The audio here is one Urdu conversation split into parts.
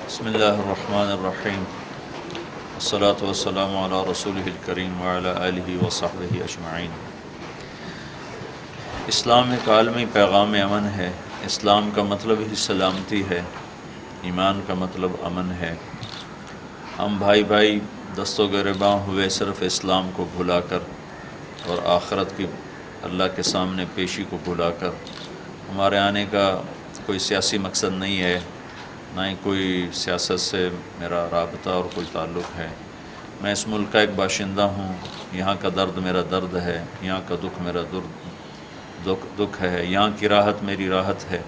بسم اللہ الرحمن الرحیم والصلاة والسلام علی رسولہ الکریم وعلی آلہ وصحبہ اجمعین۔ اسلام ایک عالمی پیغام امن ہے۔ اسلام کا مطلب ہی سلامتی ہے، ایمان کا مطلب امن ہے۔ ہم بھائی بھائی دست و گریباں ہوئے صرف اسلام کو بھلا کر اور آخرت کی اللہ کے سامنے پیشی کو بھلا کر۔ ہمارے آنے کا کوئی سیاسی مقصد نہیں ہے، نہ ہی کوئی سیاست سے میرا رابطہ اور کوئی تعلق ہے۔ میں اس ملک کا ایک باشندہ ہوں، یہاں کا درد میرا درد ہے، یہاں کا دکھ میرا دکھ ہے، یہاں کی راحت میری راحت ہے۔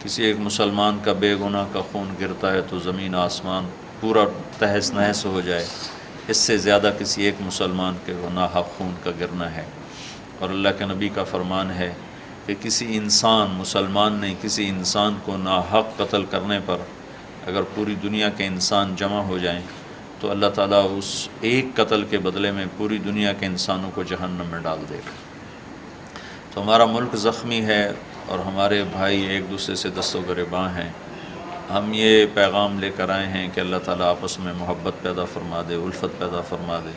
کسی ایک مسلمان کا بے گناہ کا خون گرتا ہے تو زمین آسمان پورا تہس نہس ہو جائے، اس سے زیادہ کسی ایک مسلمان کے ناحق خون کا گرنا ہے۔ اور اللہ کے نبی کا فرمان ہے کہ کسی انسان، مسلمان نے کسی انسان کو ناحق قتل کرنے پر اگر پوری دنیا کے انسان جمع ہو جائیں تو اللہ تعالیٰ اس ایک قتل کے بدلے میں پوری دنیا کے انسانوں کو جہنم میں ڈال دے گا۔ تو ہمارا ملک زخمی ہے اور ہمارے بھائی ایک دوسرے سے دست و گریباں ہیں۔ ہم یہ پیغام لے کر آئے ہیں کہ اللہ تعالیٰ آپس میں محبت پیدا فرما دے، الفت پیدا فرما دے،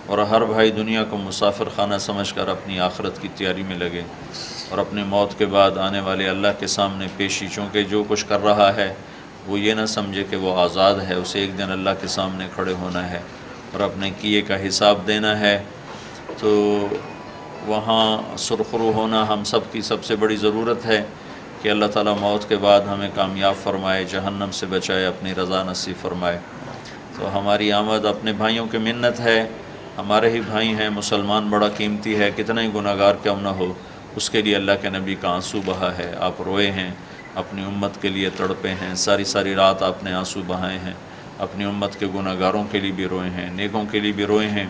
اور ہر بھائی دنیا کو مسافر خانہ سمجھ کر اپنی آخرت کی تیاری میں لگے اور اپنی موت کے بعد آنے والے اللہ کے سامنے پیشی، چونکہ جو کچھ کر رہا ہے وہ یہ نہ سمجھے کہ وہ آزاد ہے، اسے ایک دن اللہ کے سامنے کھڑے ہونا ہے اور اپنے کیے کا حساب دینا ہے۔ تو وہاں سرخرو ہونا ہم سب کی سب سے بڑی ضرورت ہے کہ اللہ تعالیٰ موت کے بعد ہمیں کامیاب فرمائے، جہنم سے بچائے، اپنی رضا نصیب فرمائے۔ تو ہماری آمد اپنے بھائیوں کی منت ہے، ہمارے ہی بھائی ہیں، مسلمان بڑا قیمتی ہے، کتنا ہی گناہ گار کیوں نہ ہو، اس کے لیے اللہ کے نبی کا آنسو بہا ہے، آپ روئے ہیں، اپنی امت کے لیے تڑپے ہیں، ساری رات آپ نے آنسو بہائے ہیں، اپنی امت کے گناہ گاروں کے لیے بھی روئے ہیں، نیکوں کے لیے بھی روئے ہیں۔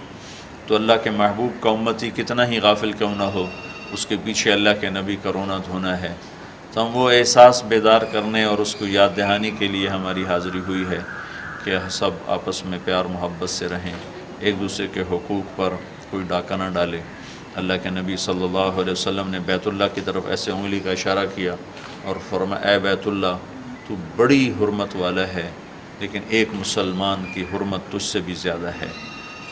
تو اللہ کے محبوب کا امتی کتنا ہی غافل کیوں نہ ہو، اس کے پیچھے اللہ کے نبی کا رونا دھونا ہے۔ تو ہم وہ احساس بیدار کرنے اور اس کو یاد دہانی کے لیے ہماری حاضری ہوئی ہے کہ سب آپس میں پیار محبت سے رہیں، ایک دوسرے کے حقوق پر کوئی ڈاکہ نہ ڈالے۔ اللہ کے نبی صلی اللہ علیہ وسلم نے بیت اللہ کی طرف ایسے انگلی کا اشارہ کیا اور فرمایا، اے بیت اللہ، تو بڑی حرمت والا ہے، لیکن ایک مسلمان کی حرمت تجھ سے بھی زیادہ ہے۔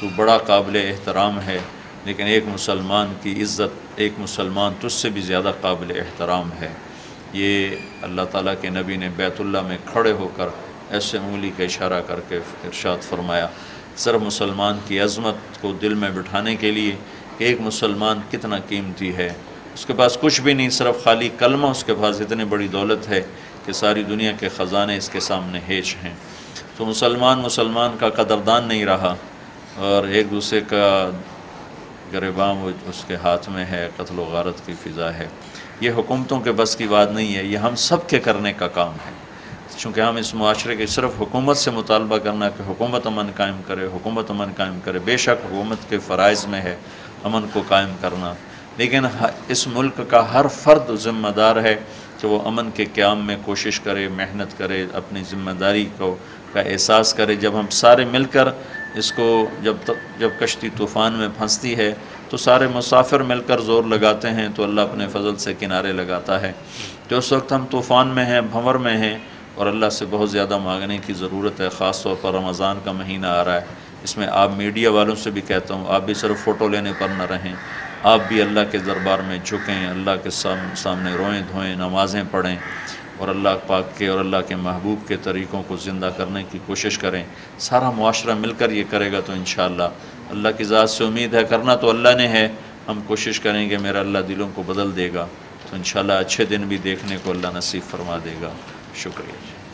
تو بڑا قابل احترام ہے، لیکن ایک مسلمان کی عزت، ایک مسلمان تجھ سے بھی زیادہ قابل احترام ہے۔ یہ اللہ تعالیٰ کے نبی نے بیت اللہ میں کھڑے ہو کر ایسے انگلی کا اشارہ کر کے ارشاد فرمایا، صرف مسلمان کی عظمت کو دل میں بٹھانے کے لیے کہ ایک مسلمان کتنا قیمتی ہے۔ اس کے پاس کچھ بھی نہیں، صرف خالی کلمہ، اس کے پاس اتنی بڑی دولت ہے کہ ساری دنیا کے خزانے اس کے سامنے ہیچ ہیں۔ تو مسلمان کا قدردان نہیں رہا اور ایک دوسرے کا گریباں وہ اس کے ہاتھ میں ہے، قتل و غارت کی فضا ہے۔ یہ حکومتوں کے بس کی بات نہیں ہے، یہ ہم سب کے کرنے کا کام ہے، چونکہ ہم اس معاشرے کے صرف حکومت سے مطالبہ کرنا کہ حکومت امن قائم کرے، حکومت امن قائم کرے۔ بے شک حکومت کے فرائض میں ہے امن کو قائم کرنا، لیکن اس ملک کا ہر فرد ذمہ دار ہے کہ وہ امن کے قیام میں کوشش کرے، محنت کرے، اپنی ذمہ داری کا احساس کرے۔ جب ہم سارے مل کر اس کو جب کشتی طوفان میں پھنستی ہے تو سارے مسافر مل کر زور لگاتے ہیں تو اللہ اپنے فضل سے کنارے لگاتا ہے۔ تو اس وقت ہم طوفان میں ہیں، بھنور میں ہیں، اور اللہ سے بہت زیادہ مانگنے کی ضرورت ہے۔ خاص طور پر رمضان کا مہینہ آ رہا ہے، اس میں آپ میڈیا والوں سے بھی کہتا ہوں، آپ بھی صرف فوٹو لینے پر نہ رہیں، آپ بھی اللہ کے دربار میں جھکیں، اللہ کے سامنے روئیں دھوئیں، نمازیں پڑھیں، اور اللہ پاک کے اور اللہ کے محبوب کے طریقوں کو زندہ کرنے کی کوشش کریں۔ سارا معاشرہ مل کر یہ کرے گا تو انشاءاللہ اللہ کی ذات سے امید ہے، کرنا تو اللہ نے ہے، ہم کوشش کریں گے، میرا اللہ دلوں کو بدل دے گا، تو انشاءاللہ اچھے دن بھی دیکھنے کو اللہ نصیب فرما دے گا۔ شکریہ۔